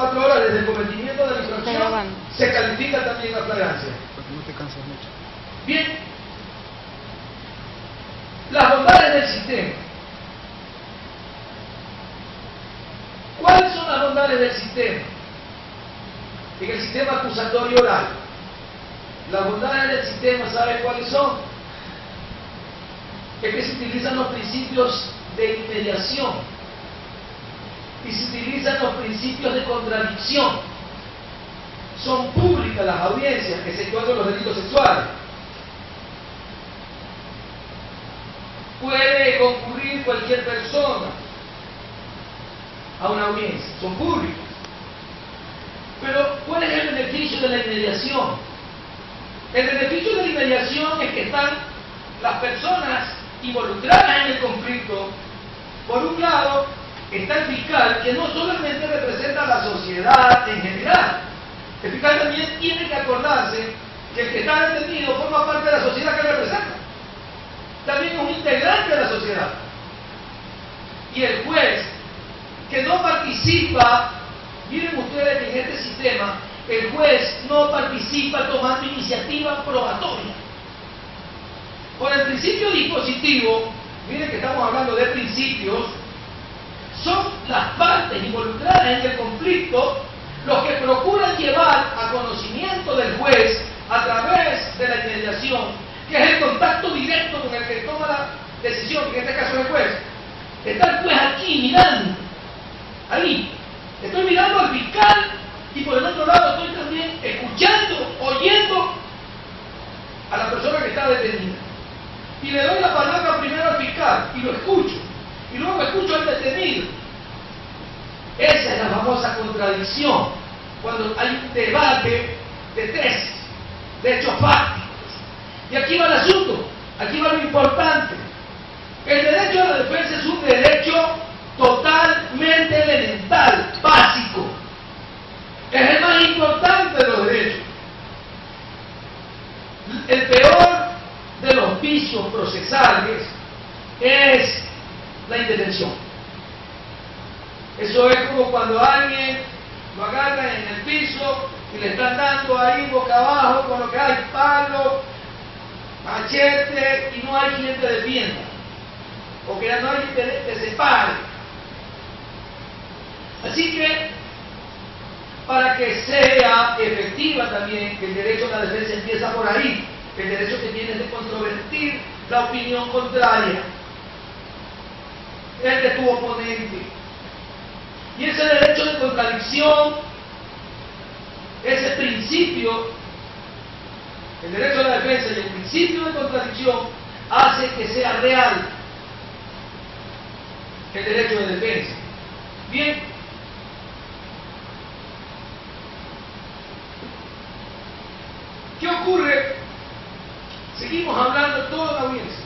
24 horas desde el cometimiento de la infracción, se califica también la flagrancia. Porque no te cansas mucho. Bien, las bondades del sistema. ¿Cuáles son las bondades del sistema? En el sistema acusatorio oral. Las bondades del sistema, ¿saben cuáles son? Es que se utilizan los principios de inmediación y se utilizan los principios de contradicción. Son públicas las audiencias, exceptuando los delitos sexuales. Puede concurrir cualquier persona a una audiencia, son públicas. Pero, ¿cuál es el beneficio de la inmediación? El beneficio de la inmediación es que están las personas involucradas en el conflicto. Por un lado, está el fiscal, que no solamente representa a la sociedad en general. El fiscal también tiene que acordarse que el que está detenido forma parte de la sociedad que representa. También es un integrante de la sociedad. Y el juez, que no participa, miren ustedes que en este sistema, el juez no participa tomando iniciativa probatoria. Por el principio dispositivo, miren que estamos hablando de principios, son las partes involucradas en el conflicto los que procuran llevar a conocimiento del juez a través de la inmediación, que es el contacto directo con el que toma la decisión, que en este caso es el juez. Está el juez aquí mirando, ahí. Estoy mirando al fiscal y por el otro lado estoy también escuchando, oyendo a la persona que está detenida. Y le doy la palabra primero al fiscal y lo escucho. Y luego escucho al detenido. Esa es la famosa contradicción, cuando hay un debate de tesis, de hechos fácticos. Y aquí va el asunto, aquí va lo importante. El derecho a la defensa es un derecho totalmente elemental, básico. Es el más importante de los derechos. El peor de los vicios procesales es la indefensión. Eso es como cuando a alguien lo agarran en el piso y le están dando ahí boca abajo con lo que hay palo, machete y no hay quien te defienda, o que no hay quien te separe. Así que, para que sea efectiva también, el derecho a la defensa empieza por ahí, el derecho que tienes de controvertir la opinión contraria, el de tu oponente. Y ese derecho de contradicción, ese principio, el derecho a la defensa y el principio de contradicción, hace que sea real el derecho de defensa. Bien, ¿qué ocurre? Seguimos hablando toda la audiencia.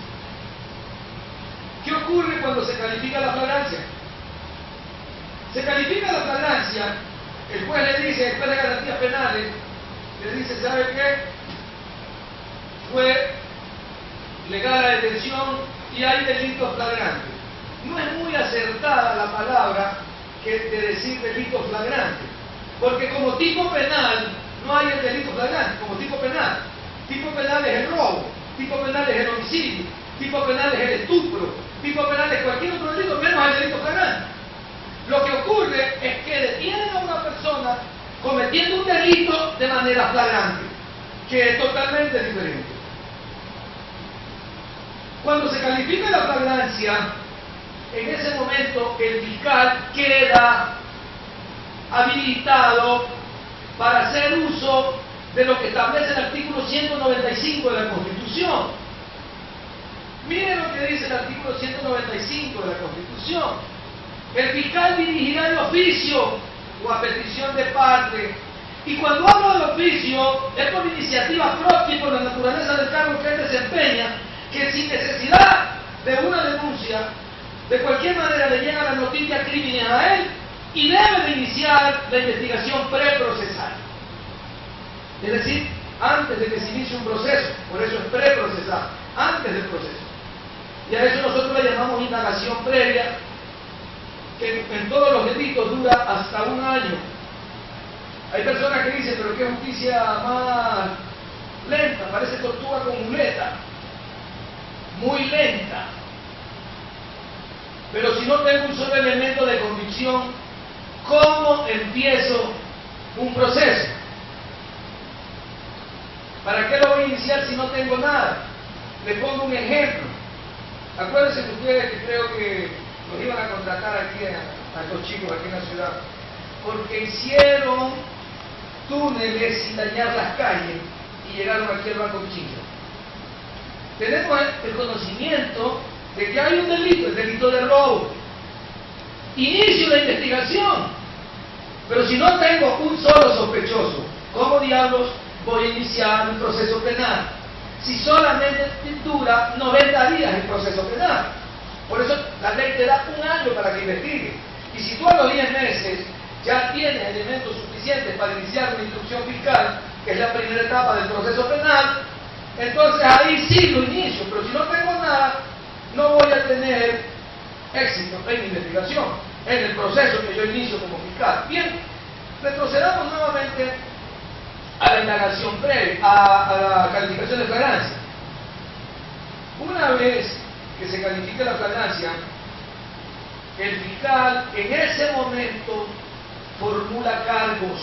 ¿Qué ocurre cuando se califica la flagrancia? Se califica la flagrancia, el juez le dice, el juez de garantías penales, le dice, ¿sabe qué? Fue legal la detención y hay delitos flagrantes. No es muy acertada la palabra que de decir delito flagrante, porque como tipo penal no hay el delito flagrante, como tipo penal. Tipo penal es el robo, tipo penal es el homicidio, tipo penal es el estupro, tipo penal es cualquier otro delito, menos el delito flagrante. Lo que ocurre es que detienen a una persona cometiendo un delito de manera flagrante, que es totalmente diferente. Cuando se califica la flagrancia, en ese momento el fiscal queda habilitado para hacer uso de lo que establece el artículo 195 de la Constitución. Miren lo que dice el artículo 195 de la Constitución. El fiscal dirigirá el oficio o a petición de parte. Y cuando hablo del oficio, es por iniciativa propia y por la naturaleza del cargo que él desempeña, que sin necesidad de una denuncia, de cualquier manera le llega la noticia criminal a él y debe de iniciar la investigación preprocesal. Es decir, antes de que se inicie un proceso, por eso es preprocesal, antes del proceso. Y a eso nosotros le llamamos indagación previa, que en todos los delitos dura hasta un año. Hay personas que dicen, pero qué justicia más lenta, parece tortuga con muleta, muy lenta. Pero si no tengo un solo elemento de convicción, ¿cómo empiezo un proceso? ¿Para qué lo voy a iniciar si no tengo nada? Les pongo un ejemplo. Acuérdense de ustedes que creo que los iban a contratar aquí a estos chicos aquí en la ciudad, porque hicieron túneles sin dañar las calles y llegaron aquí al Banco Pichincha. Tenemos el conocimiento de que hay un delito, el delito de robo. Inicio la investigación, pero si no tengo un solo sospechoso, ¿cómo diablos voy a iniciar un proceso penal? Si solamente dura 90 días el proceso penal. Por eso la ley te da un año para que investigue. Y si tú a los 10 meses ya tienes elementos suficientes para iniciar una instrucción fiscal, que es la primera etapa del proceso penal, entonces ahí sí lo inicio. Pero si no tengo nada, no voy a tener éxito en mi investigación, en el proceso que yo inicio como fiscal. Bien, retrocedamos nuevamente a la indagación previa, a la calificación de flagrancia. Una vez que se califique la flagrancia, el fiscal en ese momento formula cargos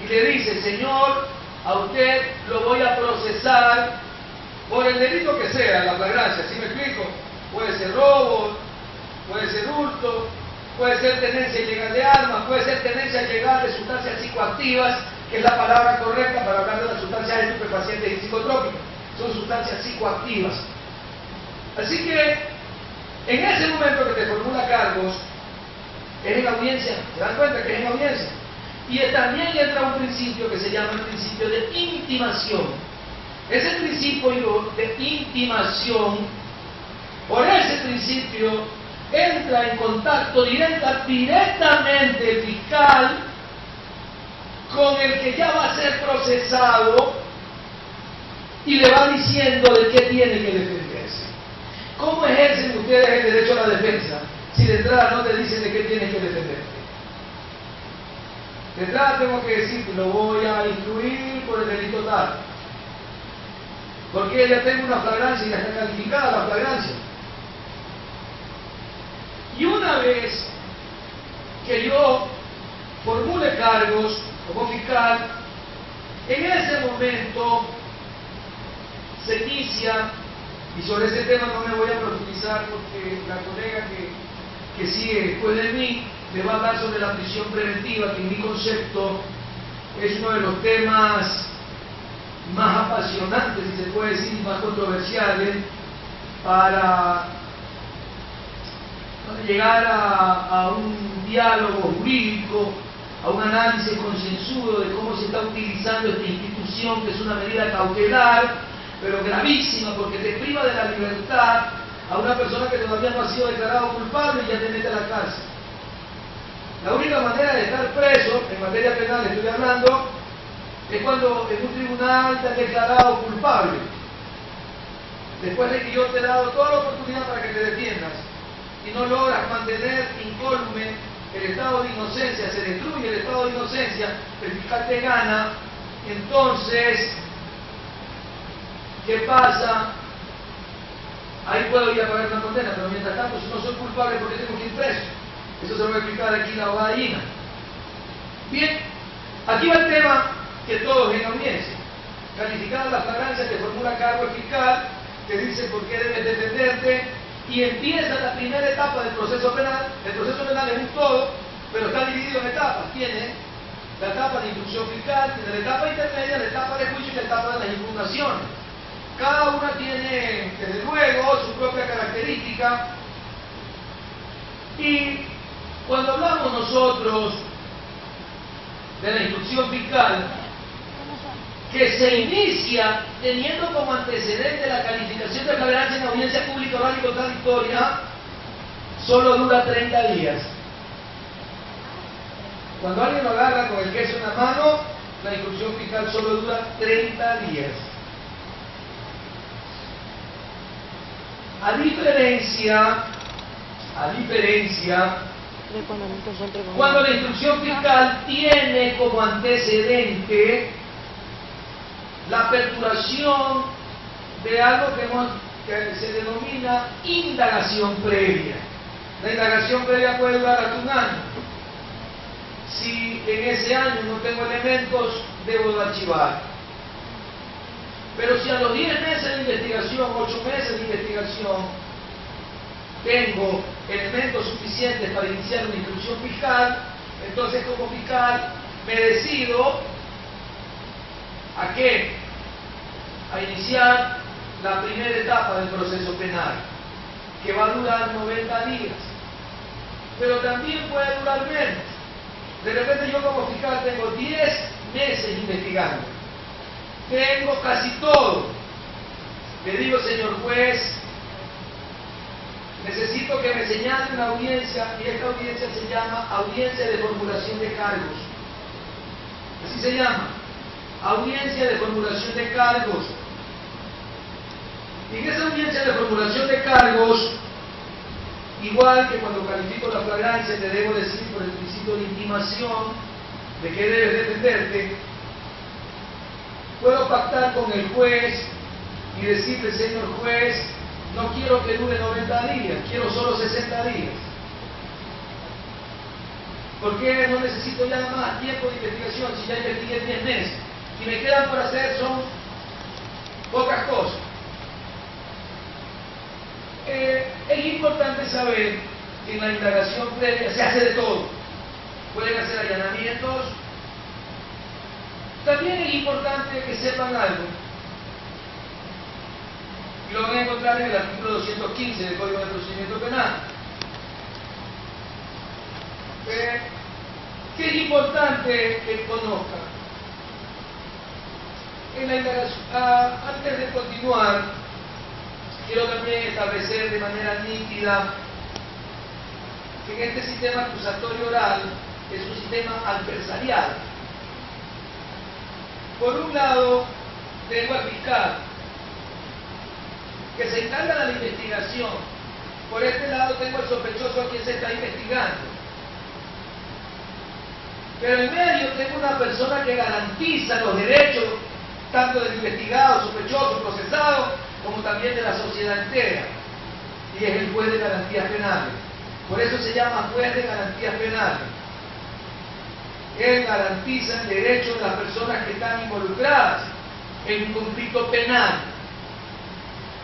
y le dice: señor, a usted lo voy a procesar por el delito que sea, la flagrancia. ¿Sí me explico? Puede ser robo, puede ser hurto, puede ser tenencia ilegal de armas, puede ser tenencia ilegal de sustancias psicoactivas, que es la palabra correcta para hablar de las sustancias estupefacientes y psicotrópicas. Son sustancias psicoactivas. Así que, en ese momento que te formula cargos, es en audiencia. ¿Se dan cuenta que es en audiencia? Y también entra un principio que se llama el principio de intimación. Ese principio de intimación, por ese principio, entra en contacto directamente el fiscal con el que ya va a ser procesado y le va diciendo de qué tiene que defenderse. ¿Cómo ejercen ustedes el derecho a la defensa si de entrada no te dicen de qué tienes que defenderte? De entrada tengo que decir que lo voy a instruir por el delito tal, porque ya tengo una flagrancia y ya está calificada la flagrancia. Y una vez que yo formule cargos como fiscal, en ese momento se inicia, y sobre ese tema no me voy a profundizar porque la colega que sigue después de mí me va a hablar sobre la prisión preventiva, que en mi concepto es uno de los temas más apasionantes, si se puede decir, más controversiales para llegar a un diálogo jurídico, a un análisis concienzudo de cómo se está utilizando esta institución, que es una medida cautelar, pero gravísima, porque te priva de la libertad a una persona que todavía no ha sido declarado culpable y ya te mete a la cárcel. La única manera de estar preso, en materia penal estoy hablando, es cuando en un tribunal te han declarado culpable, después de que yo te he dado toda la oportunidad para que te defiendas, y no logras mantener incólume el estado de inocencia, se destruye el estado de inocencia, el fiscal te gana, entonces, ¿qué pasa? Ahí puedo ir a pagar una condena, pero mientras tanto, si no soy culpable, ¿por qué tengo que ir preso? Eso se lo voy a explicar aquí la abogada Gina. Bien, aquí va el tema que todos en audiencia. Calificada la flagrancia, te formula cargo el fiscal, te dice por qué debes defenderte, y empieza la primera etapa del proceso penal. El proceso penal es un todo, pero está dividido en etapas. Tiene la etapa de instrucción fiscal, tiene la etapa intermedia, la etapa de juicio y la etapa de las impugnaciones. Cada una tiene, desde luego, su propia característica. Y cuando hablamos nosotros de la instrucción fiscal, que se inicia teniendo como antecedente la calificación de flagrancia en audiencia pública oral y contradictoria, solo dura 30 días. Cuando alguien lo agarra con el queso en la mano, la instrucción fiscal solo dura 30 días. A diferencia de cuando no se encuentre con Cuando la instrucción fiscal tiene como antecedente la aperturación de algo que se denomina indagación previa. La indagación previa puede durar hasta un año. Si en ese año no tengo elementos, debo archivar. Pero si a los 10 meses de investigación, 8 meses de investigación, tengo elementos suficientes para iniciar una instrucción fiscal, entonces como fiscal me decido ¿a qué? A iniciar la primera etapa del proceso penal, que va a durar 90 días, pero también puede durar menos. De repente yo como fiscal tengo 10 meses investigando, tengo casi todo. Le digo, señor juez, necesito que me señale una audiencia, y esta audiencia se llama audiencia de formulación de cargos. Así se llama, audiencia de formulación de cargos. Y en esa audiencia de formulación de cargos, igual que cuando califico la flagrancia, te debo decir por el principio de intimación de que debes defenderte, puedo pactar con el juez y decirle, señor juez, no quiero que dure 90 días, quiero solo 60 días. ¿Por qué no necesito ya más tiempo de investigación si ya investigué 10 meses? Y me quedan por hacer son pocas cosas. Es importante saber que en la indagación previa se hace de todo. Pueden hacer allanamientos. También es importante que sepan algo, y lo van a encontrar en el artículo 215 del Código de Procedimiento Penal, que es importante que conozcan. En la indagación, antes de continuar, quiero también establecer de manera nítida que en este sistema acusatorio oral es un sistema adversarial. Por un lado, tengo al fiscal, que se encarga de la investigación. Por este lado tengo al sospechoso a quien se está investigando. Pero en medio tengo una persona que garantiza los derechos tanto del investigado, sospechoso, procesado, como también de la sociedad entera. Y es el juez de garantías penales. Por eso se llama juez de garantías penales. Él garantiza el derecho de las personas que están involucradas en un conflicto penal.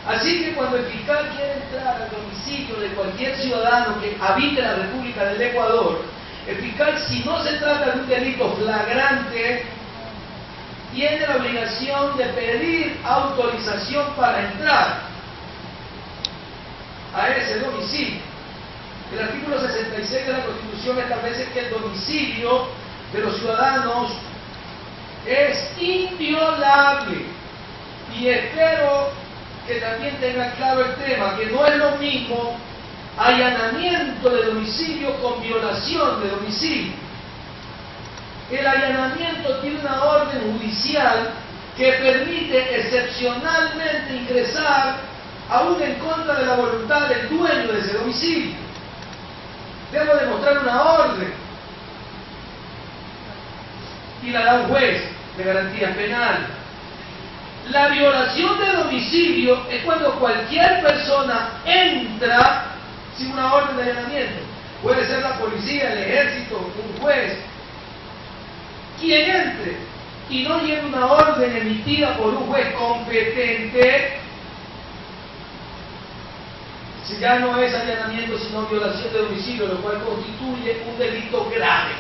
Así que cuando el fiscal quiere entrar al domicilio de cualquier ciudadano que habite la República del Ecuador, el fiscal, si no se trata de un delito flagrante, tiene la obligación de pedir autorización para entrar a ese domicilio. El artículo 66 de la Constitución establece que el domicilio de los ciudadanos es inviolable. Y espero que también tengan claro el tema, que no es lo mismo allanamiento de domicilio con violación de domicilio. El allanamiento tiene una orden judicial que permite excepcionalmente ingresar aún en contra de la voluntad del dueño de ese domicilio. Debo demostrar una orden y la da un juez de garantías penales. La violación de domicilio es cuando cualquier persona entra sin una orden de allanamiento. Puede ser la policía, el ejército, un juez. Quien entre y no lleve una orden emitida por un juez competente, si ya no es allanamiento sino violación de domicilio, lo cual constituye un delito grave.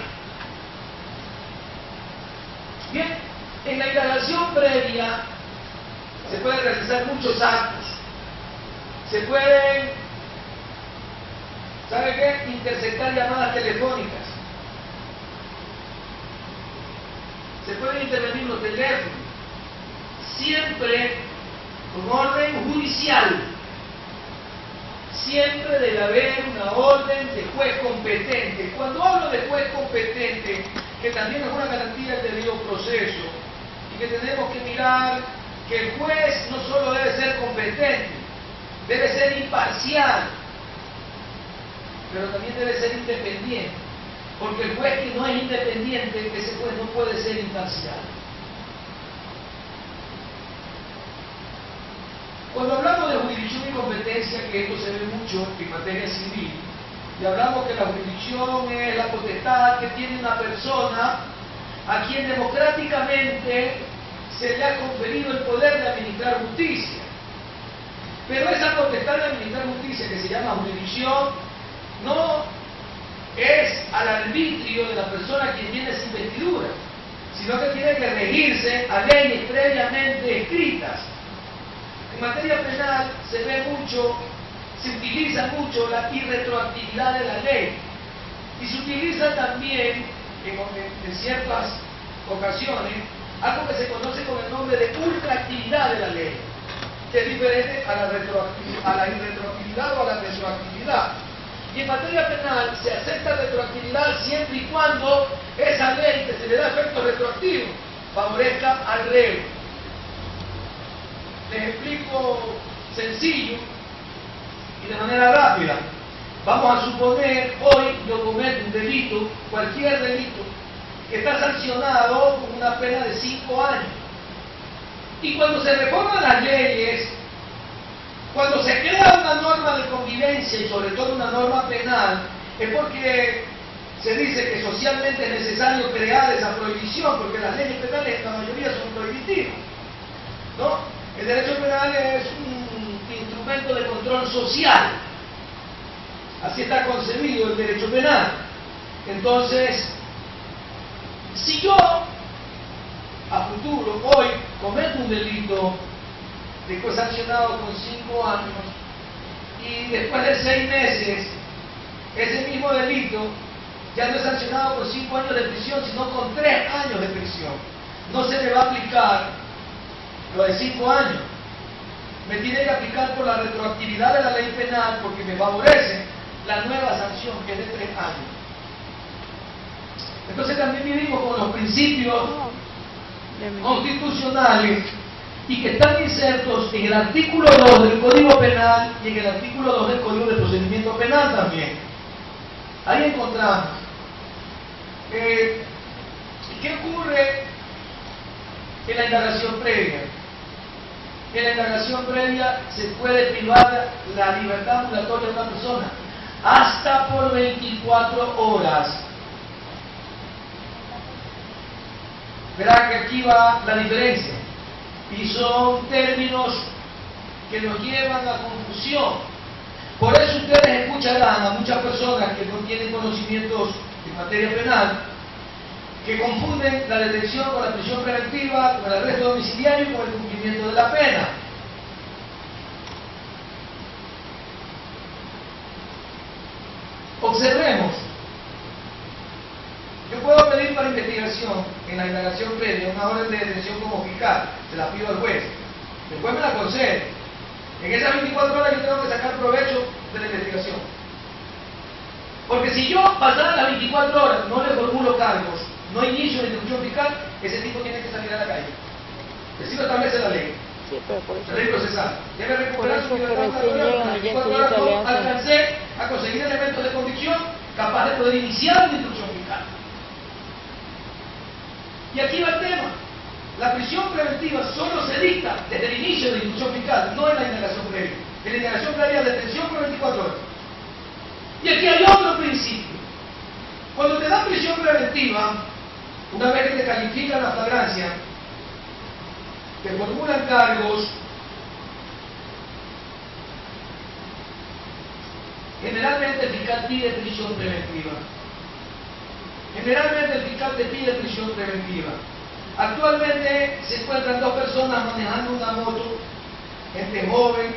Bien, en la indagación previa se pueden realizar muchos actos. Se pueden, ¿sabe qué? Interceptar llamadas telefónicas. Se pueden intervenir los teléfonos. Siempre con orden judicial. Siempre debe haber una orden de juez competente. Cuando hablo de juez competente, que también es una garantía del debido proceso, y que tenemos que mirar que el juez no solo debe ser competente, debe ser imparcial. pero también debe ser independiente, porque el juez que no es independiente, ese juez no puede ser imparcial. Cuando hablamos de jurisdicción y competencia, que esto se ve mucho en materia civil, y hablamos que la jurisdicción es la potestad que tiene una persona a quien democráticamente se le ha conferido el poder de administrar justicia. Pero esa potestad de administrar justicia, que se llama jurisdicción, no es al arbitrio de la persona quien tiene esa investidura, sino que tiene que regirse a leyes previamente escritas. En materia penal se ve mucho, se utiliza mucho la irretroactividad de la ley, y se utiliza también en ciertas ocasiones algo que se conoce con el nombre de ultraactividad de la ley, que es diferente a la irretroactividad o a la retroactividad. Y en materia penal se acepta retroactividad siempre y cuando esa ley que se le da efecto retroactivo favorezca al reo. Les explico sencillo y de manera rápida. Vamos a suponer, hoy yo cometo un delito, cualquier delito, que está sancionado con una pena de 5 años. Y cuando se reforman las leyes, cuando se crea una norma de convivencia y sobre todo una norma penal, es porque se dice que socialmente es necesario crear esa prohibición, porque las leyes penales en la mayoría son prohibitivas, ¿no? El derecho penal es un instrumento de control social. Así está concebido el derecho penal. Entonces, si yo a futuro, hoy, cometo un delito que fue sancionado con 5 años y después de 6 meses ese mismo delito ya no es sancionado con 5 años de prisión, sino con 3 años de prisión, no se le va a aplicar lo de 5 años. Me tiene que aplicar por la retroactividad de la ley penal, porque me favorece la nueva sanción, que es de 3 años. Entonces también vivimos con los principios constitucionales y que están insertos en el artículo 2 del Código Penal y en el artículo 2 del Código de Procedimiento Penal también. Ahí encontramos. ¿Qué ocurre en la indagación previa? En la indagación previa se puede privar la libertad ambulatoria de una persona hasta por 24 horas. Verá que aquí va la diferencia, y son términos que nos llevan a confusión. Por eso ustedes escucharán a muchas personas que no tienen conocimientos en materia penal, que confunden la detención con la prisión preventiva, con el arresto domiciliario y con el cumplimiento de la pena. Observemos. Yo puedo pedir para investigación en la indagación previa una orden de detención como fiscal, se la pido al juez. El juez me la concede. En esas 24 horas yo tengo que sacar provecho de la investigación. Porque si yo, pasadas las 24 horas, no le formulo cargos, no inicio la instrucción fiscal, ese tipo tiene que salir a la calle. Así lo establece la ley. Sí, pero por eso, la ley procesal. Debe recuperar su libertad llegan en 24 horas no alcancé a conseguir elementos de convicción capaz de poder iniciar una instrucción fiscal. Y aquí va el tema. La prisión preventiva solo se dicta desde el inicio de la instrucción fiscal, no en la indagación previa. En la indagación previa es detención por 24 horas. Y aquí hay otro principio. Cuando te dan prisión preventiva, una vez que te califican la flagrancia, te formulan cargos, generalmente el fiscal pide prisión preventiva. Generalmente el fiscal te pide prisión preventiva. Actualmente se encuentran 2 personas manejando una moto, gente joven,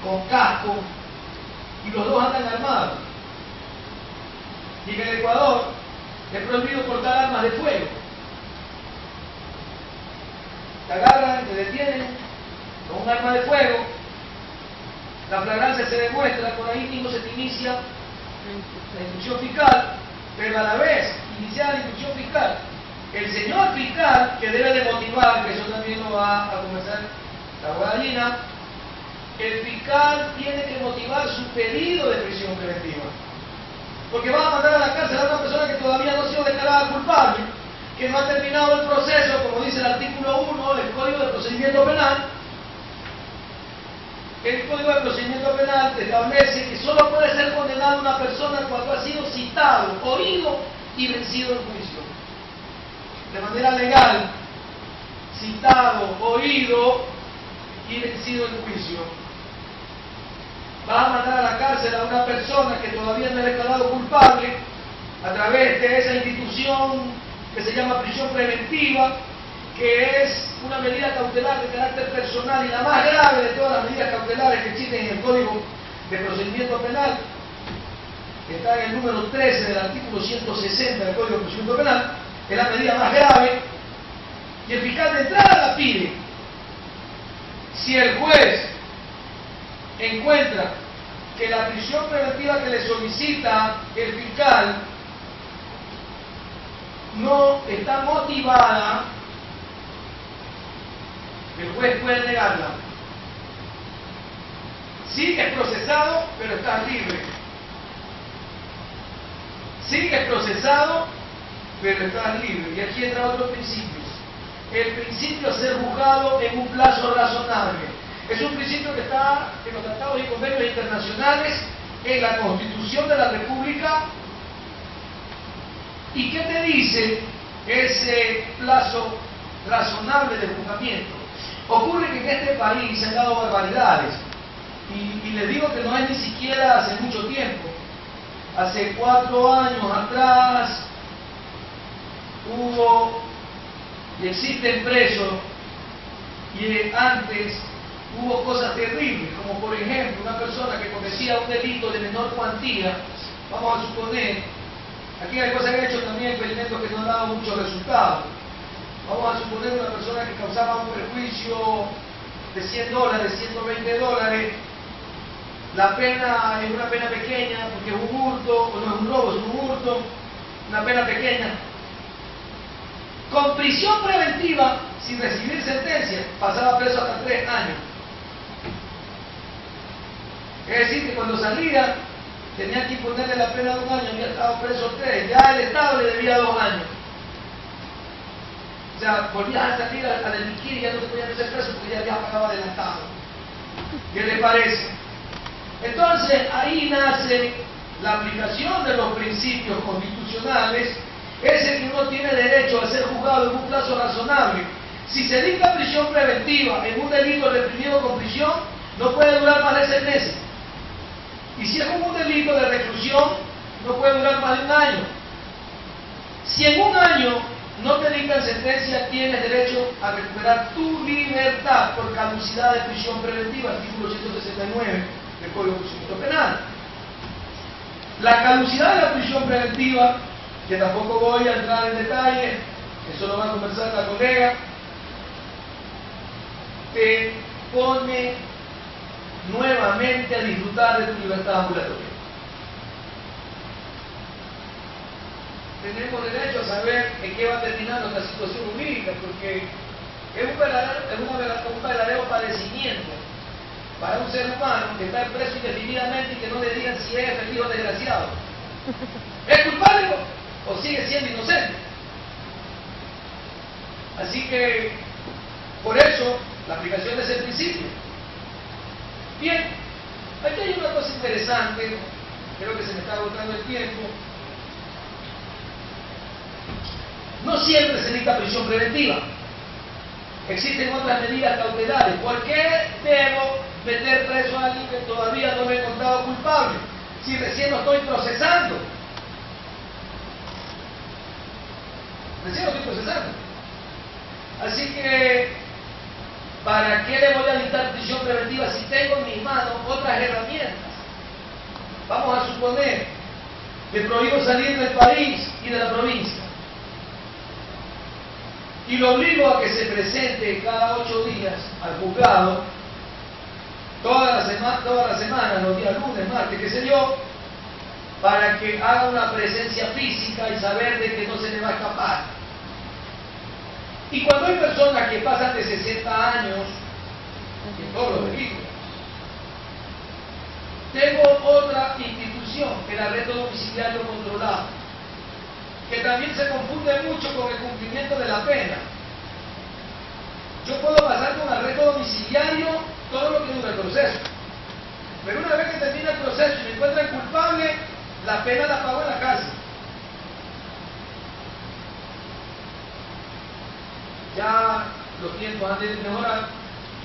con casco, y los 2 andan armados. Y en el Ecuador es prohibido portar armas de fuego. Te agarran, te detienen con un arma de fuego, la flagrancia se demuestra, por ahí mismo se te inicia la instrucción fiscal, pero a la vez iniciada la instrucción fiscal, el señor fiscal, que debe de motivar, que eso también lo va a comenzar la guadalina, el fiscal tiene que motivar su pedido de prisión preventiva. Porque vas a mandar a la cárcel a una persona que todavía no ha sido declarada culpable, que no ha terminado el proceso, como dice el artículo 1 del Código de Procedimiento Penal. El Código de Procedimiento Penal establece que solo puede ser condenada una persona cuando ha sido citado, oído y vencido en juicio. De manera legal, citado, oído y vencido en juicio. Vas a mandar a la cárcel a una persona que todavía no es declarado culpable a través de esa institución que se llama prisión preventiva, que es una medida cautelar de carácter personal y la más grave de todas las medidas cautelares que existen en el Código de Procedimiento Penal, que está en el número 13 del artículo 160 del Código de Procedimiento Penal, es la medida más grave, y el fiscal de entrada la pide. Si el juez encuentra que la prisión preventiva que le solicita el fiscal no está motivada, el juez puede negarla. Sigues procesado, pero estás libre. Sigues procesado, pero estás libre. Y aquí entra otro principio. El principio de ser juzgado en un plazo razonable. Es un principio que está en los tratados y convenios internacionales, en la Constitución de la República. ¿Y qué te dice ese plazo razonable de juzgamiento? Ocurre que en este país se han dado barbaridades, y les digo que no es ni siquiera hace mucho tiempo. Hace 4 años atrás hubo y existen presos, y antes hubo cosas terribles, como por ejemplo una persona que cometía un delito de menor cuantía. Vamos a suponer, aquí hay cosas que han hecho también experimentos que no han dado muchos resultados. Vamos a suponer una persona que causaba un perjuicio de $100, $120. La pena es una pena pequeña porque es un hurto, o no es un robo, es un hurto, una pena pequeña. Con prisión preventiva, sin recibir sentencia, pasaba preso hasta 3 años. Es decir, que cuando salía, tenía que imponerle la pena de 1 año, había estado preso 3, ya el Estado le debía 2 años. O sea, volvías a salir a delinquir y ya no te podían hacer preso porque ya había pagado adelantado. ¿Qué le parece? Entonces, ahí nace la aplicación de los principios constitucionales, ese que uno tiene derecho a ser juzgado en un plazo razonable. Si se dicta prisión preventiva en un delito reprimido con prisión, no puede durar más de 6 meses. Y si es como un delito de reclusión, no puede durar más de 1 año. Si en 1 año no te dictan sentencia, tienes derecho a recuperar tu libertad por caducidad de prisión preventiva, artículo 169 del Código de Procedimiento Penal. La caducidad de la prisión preventiva, que tampoco voy a entrar en detalle, eso lo va a conversar la colega, te pone nuevamente a disfrutar de tu libertad ambulatoria. Tenemos derecho a saber en qué va terminando esta situación jurídica, porque es un verdadero padecimiento para un ser humano que está preso indefinidamente y que no le digan si es efectivo o desgraciado. ¿Es culpable o sigue siendo inocente? Así que, por eso, la aplicación de ese principio. Bien, aquí hay una cosa interesante, creo que se me está agotando el tiempo. No siempre se dicta prisión preventiva. Existen otras medidas cautelares. ¿Por qué debo meter preso a alguien que todavía no me he encontrado culpable? Si recién lo estoy procesando. Recién lo estoy procesando. Así que, ¿para qué le voy a dictar prisión preventiva si tengo en mis manos otras herramientas? Vamos a suponer que prohíbo salir del país y de la provincia, y lo obligo a que se presente cada 8 días al juzgado, toda la semana, los días lunes, martes, qué sé yo, para que haga una presencia física y saber de que no se le va a escapar. Y cuando hay personas que pasan de 60 años, en todos los delitos, tengo otra institución confusión, el arresto domiciliario controlado, que también se confunde mucho con el cumplimiento de la pena. Yo puedo pasar con arresto domiciliario todo lo que dura el proceso, pero una vez que termina el proceso y me encuentran culpable, la pena la pago en la cárcel. Ya los tiempos han de mejorar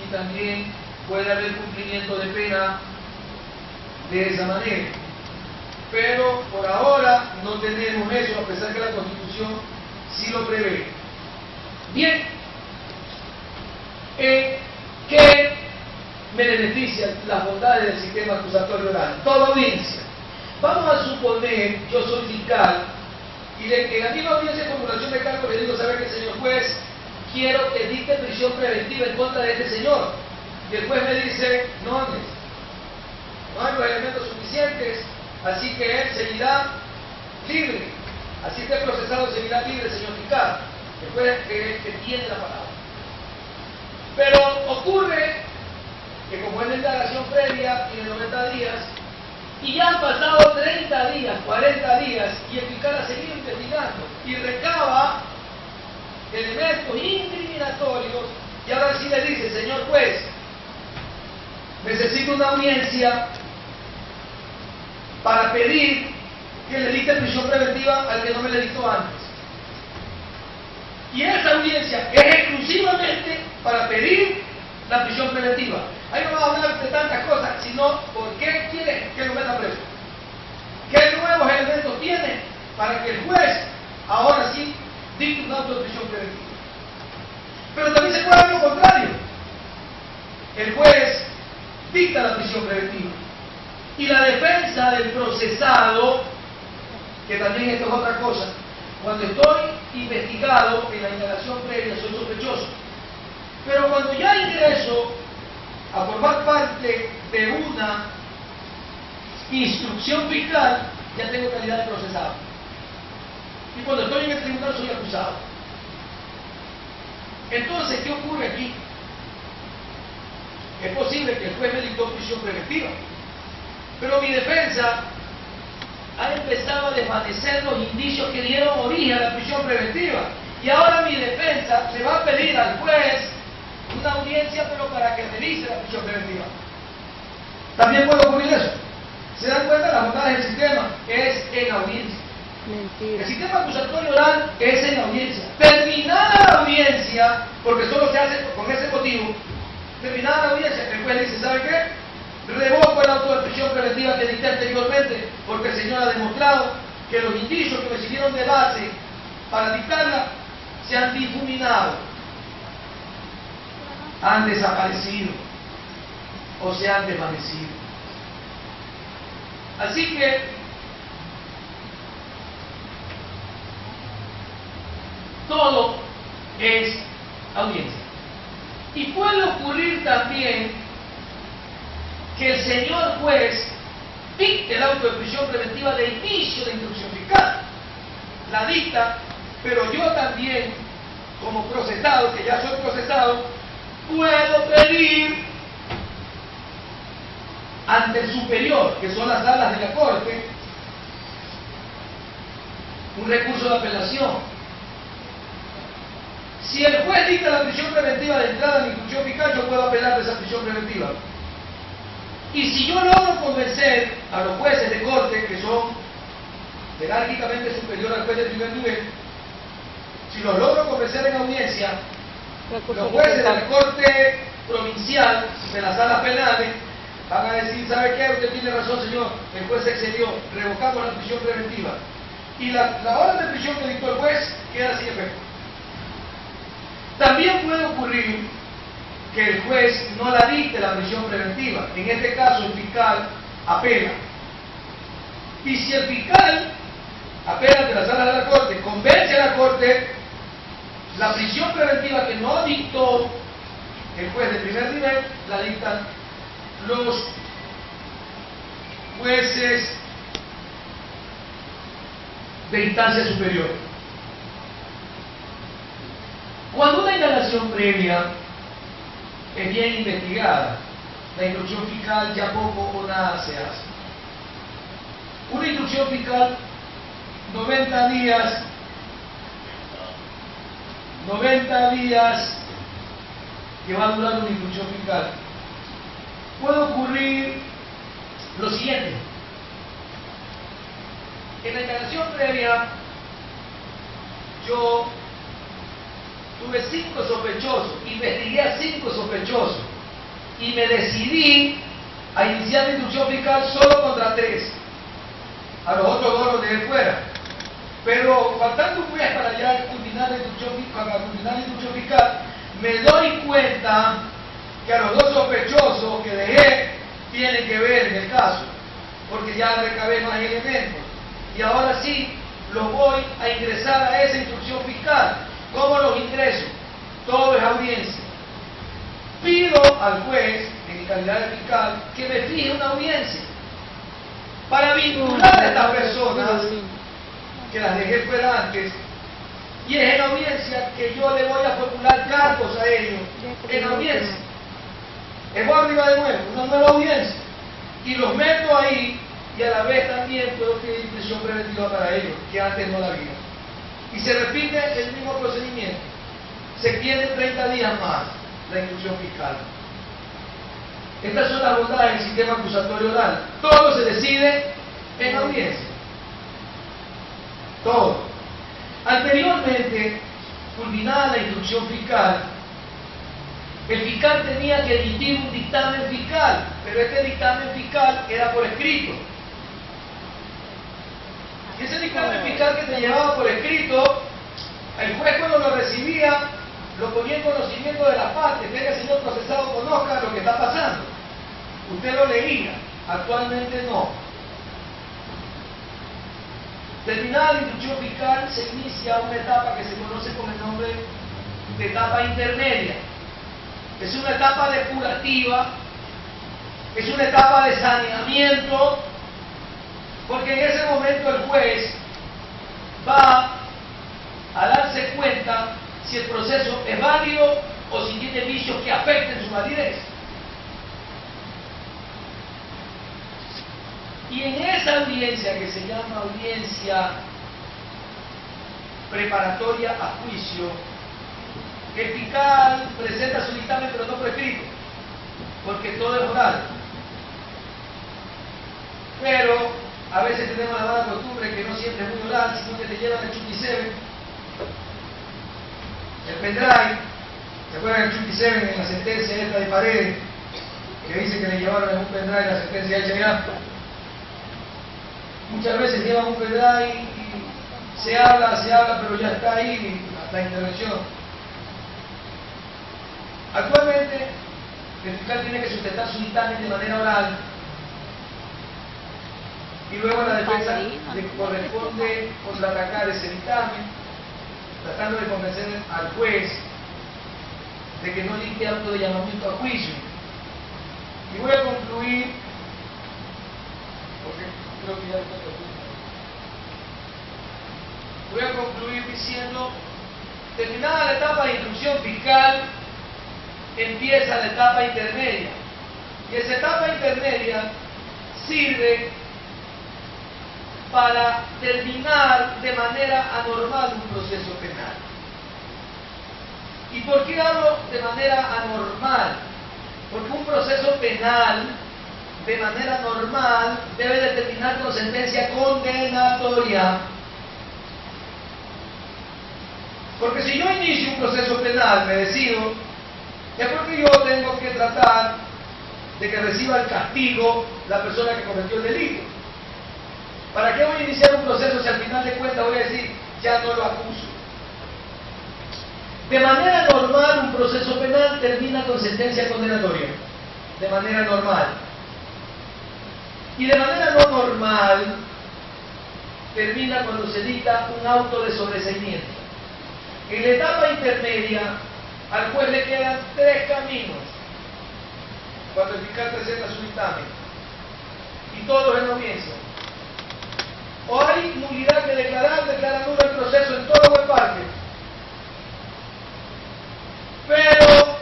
y también puede haber cumplimiento de pena de esa manera. Pero por ahora no tenemos eso, a pesar que la Constitución sí lo prevé. Bien, ¿qué me benefician las bondades del sistema acusatorio oral? Toda audiencia. Vamos a suponer, yo soy fiscal, y en la misma audiencia de formulación de cargo le digo, ¿sabe qué, señor juez? Quiero que dicte prisión preventiva en contra de este señor. Y el juez me dice, no hay los elementos suficientes, así que él seguirá libre. Así que el procesado seguirá libre, señor fiscal. El juez que tiene la palabra. Pero ocurre que como es la indagación previa, tiene 90 días, y ya han pasado 30 días, 40 días, y el fiscal ha seguido investigando, y recaba elementos incriminatorios, y ahora sí le dice, señor juez, necesito una audiencia para pedir que le dicte prisión preventiva al que no me le dictó antes. Y esa audiencia es exclusivamente para pedir la prisión preventiva. Ahí no vamos a hablar de tantas cosas, sino por qué quiere que lo meta preso. ¿Qué nuevos elementos tiene para que el juez ahora sí dicte un auto de prisión preventiva? Pero también se puede hacer lo contrario. El juez dicta la prisión preventiva y la defensa del procesado, que también esto es otra cosa, cuando estoy investigado en la indagación previa soy sospechoso, pero cuando ya ingreso a formar parte de una instrucción fiscal, ya tengo calidad de procesado, y cuando estoy en el tribunal soy acusado. Entonces, ¿qué ocurre aquí? Es posible que el juez me dictó prisión preventiva, pero mi defensa ha empezado a desvanecer los indicios que dieron origen a la prisión preventiva, y ahora mi defensa le va a pedir al juez una audiencia, pero para que revise la prisión preventiva. También puede ocurrir eso. ¿Se dan cuenta? Las bondades del sistema es en audiencia. Mentira. El sistema acusatorio oral es en audiencia. Terminada la audiencia, porque solo se hace con ese motivo, terminada la audiencia, el juez dice, ¿sabe qué? Revoco el auto de prisión preventiva que dicté anteriormente, porque el señor ha demostrado que los indicios que me sirvieron de base para dictarla se han difuminado, han desaparecido o se han desvanecido. Así que todo es audiencia. Y puede ocurrir también que el señor juez dicte el auto de prisión preventiva de inicio de instrucción fiscal. La dicta, pero yo también, como procesado, que ya soy procesado, puedo pedir ante el superior, que son las salas de la corte, un recurso de apelación. Si el juez dicta la prisión preventiva de entrada en instrucción fiscal, yo puedo apelar de esa prisión preventiva. Y si yo logro convencer a los jueces de corte, que son jerárquicamente superior al juez de primer nivel, si los logro convencer en audiencia, los jueces de la corte provincial, de las salas penales, van a decir, ¿sabe qué? Usted tiene razón, señor, el juez se excedió, revocamos la prisión preventiva. Y la orden de prisión que dictó el juez queda sin efecto. También puede ocurrir que el juez no la dicte la prisión preventiva. En este caso, el fiscal apela. Y si el fiscal apela ante la sala de la corte, convence a la corte, la prisión preventiva que no dictó el juez de primer nivel, la dictan los jueces de instancia superior. Cuando una indagación previa es bien investigada, la instrucción fiscal ya poco o nada se hace. Una instrucción fiscal, 90 días, 90 días que va a durar una instrucción fiscal. Puede ocurrir lo siguiente. En la indagación previa, yo tuve 5 sospechosos, investigué a 5 sospechosos y me decidí a iniciar la instrucción fiscal solo contra 3. A los otros 2 los dejé fuera. Pero faltando un mes para ya culminar la instrucción fiscal, me doy cuenta que a los 2 sospechosos que dejé tienen que ver en el caso, porque ya recabé más elementos. Y ahora sí, los voy a ingresar a esa instrucción fiscal. ¿Cómo los ingreso? Todo es audiencia. Pido al juez, en mi calidad de fiscal, que me fije una audiencia para vincular a estas personas que las dejé fuera antes, y es en audiencia que yo le voy a formular cargos a ellos, en audiencia. Es arriba de nuevo, una nueva audiencia, y los meto ahí, y a la vez también puedo pedir prisión preventiva para ellos, que antes no la había. Y se repite el mismo procedimiento. Se extiende 30 días más la instrucción fiscal. Estas son las bondades del sistema acusatorio oral. Todo se decide en audiencia. Todo. Anteriormente, culminada la instrucción fiscal, el fiscal tenía que emitir un dictamen fiscal, pero este dictamen fiscal era por escrito. Y ese dictamen fiscal que te llevaba por escrito, el juez cuando lo recibía, lo ponía en conocimiento de la parte, que el señor procesado conozca lo que está pasando. Usted lo leía, actualmente no. Terminada la instrucción fiscal, se inicia una etapa que se conoce con el nombre de etapa intermedia. Es una etapa depurativa, es una etapa de saneamiento, porque en ese momento el juez va a darse cuenta si el proceso es válido o si tiene vicios que afecten su validez. Y en esa audiencia, que se llama audiencia preparatoria a juicio, el fiscal presenta su dictamen pero no por escrito, porque todo es oral. Pero a veces tenemos la mala costumbre que no siempre es muy oral, sino que te llevan el chupisebe, el pendrive. ¿Se acuerdan del chupisebe en la sentencia esta de Paredes? Que dice que le llevaron en un pendrive la sentencia hecha ya. Muchas veces llevan un pendrive y se habla, pero ya está ahí la intervención. Actualmente, el fiscal tiene que sustentar su dictamen de manera oral, y luego a la defensa le corresponde contraatacar ese dictamen, tratando de convencer al juez de que no dicte auto de llamamiento a juicio. Y voy a concluir, porque creo que ya está. Voy a concluir diciendo, terminada la etapa de instrucción fiscal, empieza la etapa intermedia. Y esa etapa intermedia sirve para terminar de manera anormal un proceso penal. ¿Y por qué hablo de manera anormal? Porque un proceso penal de manera normal debe de terminar con sentencia condenatoria. Porque si yo inicio un proceso penal, me decido, es porque yo tengo que tratar de que reciba el castigo la persona que cometió el delito. ¿Para qué voy a iniciar un proceso si al final de cuentas voy a decir, ya no lo acuso? De manera normal, un proceso penal termina con sentencia condenatoria. De manera normal. Y de manera no normal, termina cuando se dicta un auto de sobreseimiento. En la etapa intermedia, al juez le quedan 3 caminos cuando el fiscal presenta su dictamen, y todos en audiencia. O hay nulidad que declarar, declara nulo el proceso en todo o en parte. Pero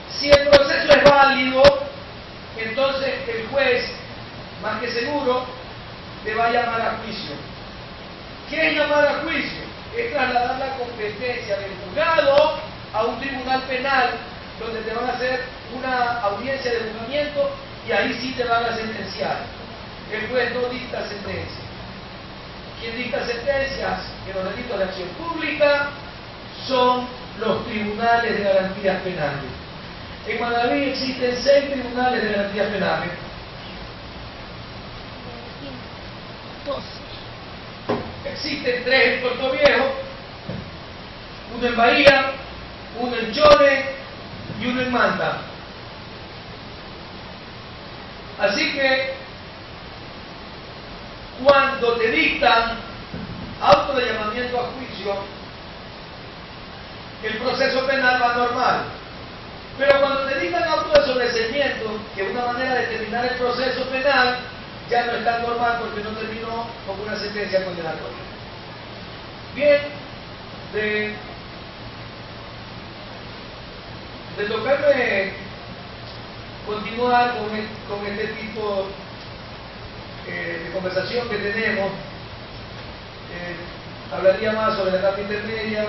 si el proceso es válido, entonces el juez, más que seguro, te va a llamar a juicio. ¿Qué es llamar a juicio? Es trasladar la competencia del juzgado a un tribunal penal donde te van a hacer una audiencia de juzgamiento y ahí sí te van a sentenciar. El juez no dicta sentencia. Quien dicta sentencias en los delitos de acción pública son los tribunales de garantías penales. En Manaví existen 6 tribunales de garantías penales. 12. Existen 3 en Puerto Viejo, uno en Bahía, uno en Chone y uno en Manta. Así que cuando te dictan auto de llamamiento a juicio, el proceso penal va normal. Pero cuando te dictan auto de sobreseimiento, que es una manera de terminar el proceso penal, ya no es tan normal porque no terminó con una sentencia condenatoria. Bien, de tocarme continuar con este tipo de conversación que tenemos, hablaría más sobre la etapa intermedia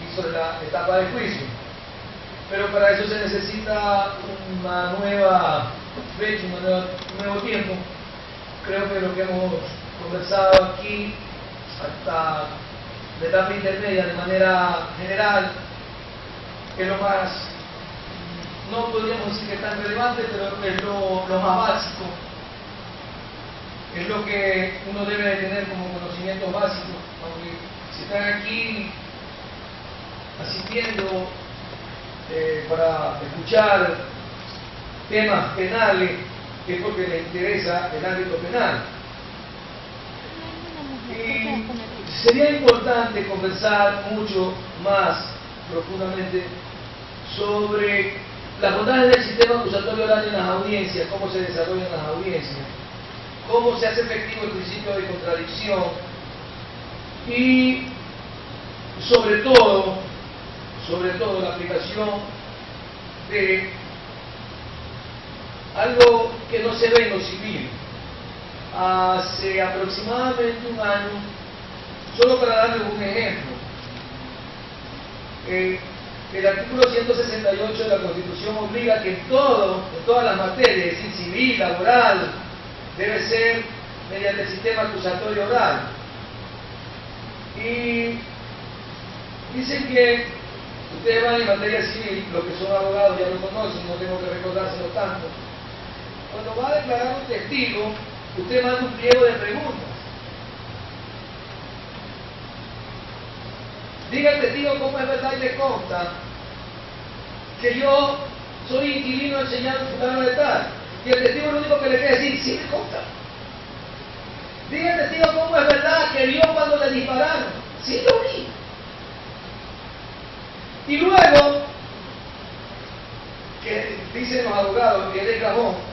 y sobre la etapa de juicio. Pero para eso se necesita una nueva fecha, un nuevo tiempo. Creo que lo que hemos conversado aquí hasta la etapa intermedia de manera general es lo más, no podríamos decir que es tan relevante, pero es lo más básico, es lo que uno debe de tener como conocimiento básico. Aunque si están aquí asistiendo para escuchar temas penales, que es porque les interesa el ámbito penal. Y sería importante conversar mucho más profundamente sobre las bondades del sistema acusatorio oral en las audiencias, cómo se desarrollan las audiencias, cómo se hace efectivo el principio de contradicción y sobre todo la aplicación de algo que no se ve en lo civil. Hace aproximadamente un año, solo para darles un ejemplo, el artículo 168 de la Constitución obliga que en todas las materias, es decir, civil, laboral, debe ser mediante el sistema acusatorio oral. Y dicen que ustedes van en materia civil, los que son abogados ya lo conocen, no tengo que recordárselo tanto. Cuando va a declarar un testigo, usted manda un pliego de preguntas. Diga al testigo cómo es verdad y le consta que yo soy inquilino del señor fulano de tal. Y el testigo lo único que le quiere decir, sí me consta. Diga al testigo cómo es verdad que vio cuando le dispararon. Sí lo vi. Y luego, que dicen los abogados, que es de cajón,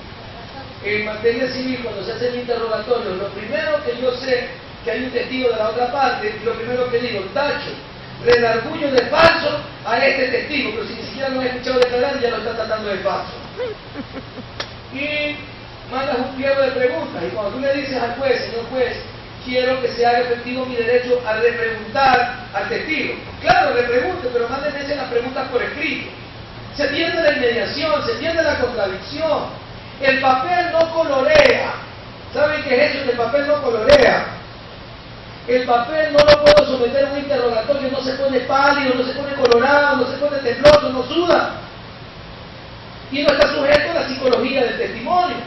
en materia civil, cuando se hace el interrogatorio, lo primero que yo sé que hay un testigo de la otra parte, lo primero que digo, tacho, redarguyo de falso a este testigo, pero si ni siquiera lo he escuchado declarar, ya lo está tratando de falso. Y mandas un pliego de preguntas, y cuando tú le dices al juez, señor juez, quiero que se haga efectivo mi derecho a repreguntar al testigo. Claro, repregunte, pero mándenme las preguntas por escrito. Se pierde la inmediación, se pierde la contradicción. El papel no colorea. ¿Saben qué es eso? Que el papel no colorea. El papel no lo puedo someter a un interrogatorio, no se pone pálido, no se pone colorado, no se pone tembloroso, no suda. Y no está sujeto a la psicología del testimonio.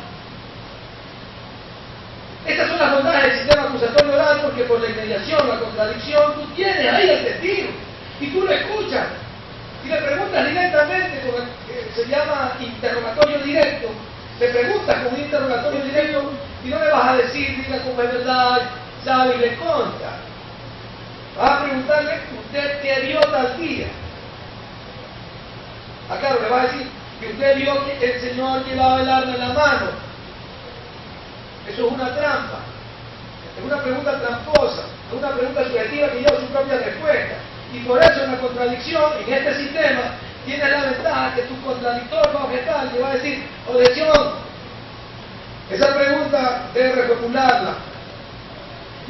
Estas son las bondades del sistema acusatorio oral, porque por la inmediación, la contradicción, tú tienes ahí al testigo y tú lo escuchas y le preguntas directamente, con se llama interrogatorio directo. Le preguntas con un interrogatorio directo y no le vas a decir, diga cómo es verdad, sabe y le consta. Vas a preguntarle, ¿usted qué vio tal día? Claro, le vas a decir que usted vio que el señor llevaba el arma en la mano. Eso es una trampa. Es una pregunta tramposa. Es una pregunta subjetiva que lleva su propia respuesta. Y por eso en la contradicción, en este sistema, tienes la ventaja que tu contradictor va a objetar y va a decir, objeción, esa pregunta debe reformularla.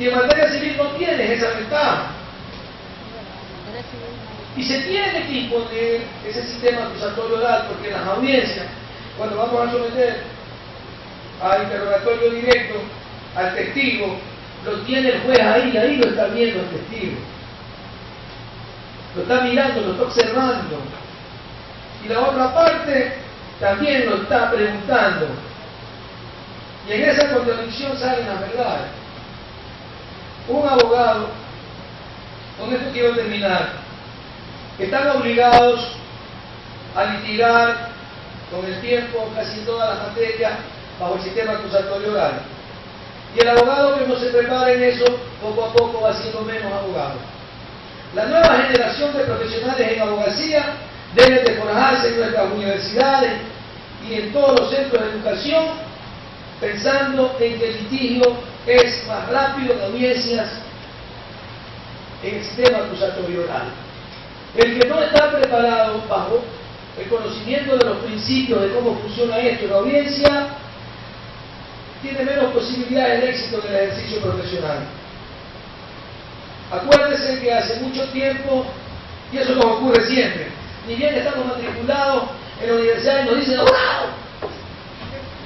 Y en materia civil no tienes esa ventaja. Y se tiene que imponer ese sistema acusatorio oral, porque en las audiencias, cuando vamos a someter a interrogatorio directo al testigo, lo tiene el juez ahí lo está viendo el testigo. Lo está mirando, lo está observando. Y la otra parte también lo está preguntando. Y en esa contradicción salen las verdades. Un abogado, con esto quiero terminar, están obligados a litigar con el tiempo casi todas las materias bajo el sistema acusatorio oral. Y el abogado que no se prepara en eso, poco a poco va siendo menos abogado. La nueva generación de profesionales en abogacía debe de forjarse en nuestras universidades y en todos los centros de educación, pensando en que el litigio es más rápido en audiencias en el sistema acusatorio oral. El que no está preparado bajo el conocimiento de los principios de cómo funciona esto en la audiencia, tiene menos posibilidades de éxito en el ejercicio profesional. Acuérdense que hace mucho tiempo, y eso nos ocurre siempre, ni bien estamos matriculados en la universidad y nos dicen ¡abogado!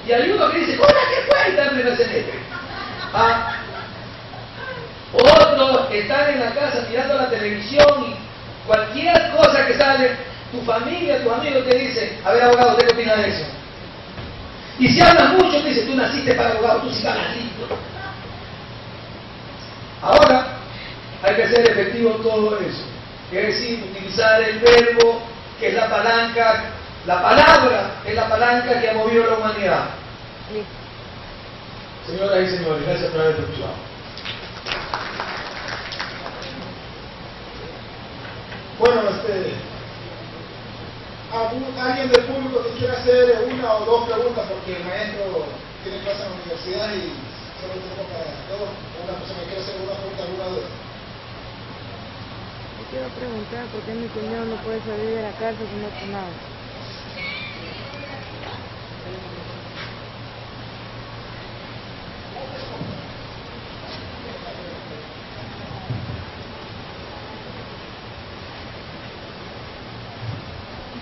Y hay uno que dice ¡hola, qué fue! Y también me hacen otros están en la casa mirando la televisión y cualquier cosa que sale, tu familia, tus amigos te dicen, a ver abogado, ¿usted qué opina de eso? Y si hablas mucho, te dicen, tú naciste para abogado, tú sí hablas lindo. Ahora, hay que hacer efectivo todo eso. Es decir, utilizar el verbo, que es la palanca, la palabra es la palanca que ha movido la humanidad. Señoras y señores, gracias por haber escuchado. Bueno, alguien del público que quiera hacer una o dos preguntas, porque el maestro tiene clase en la universidad y solo tenemos para todos. Una persona que quiera hacer una pregunta, alguna duda. Yo quiero preguntar por qué mi cuñado no puede salir de la cárcel si no hace nada.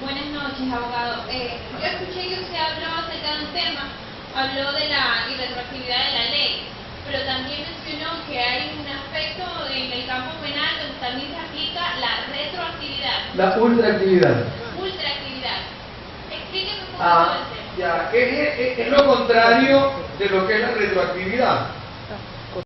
Buenas noches, abogado. Yo escuché que usted habló acerca de un tema, habló de la irretroactividad de la ley, pero también mencionó que hay un aspecto en el campo penal donde también se aplica la retroactividad. La ultraactividad. Ultraactividad. Explíqueme un poco el tema. Ya, es lo contrario de lo que es la retroactividad.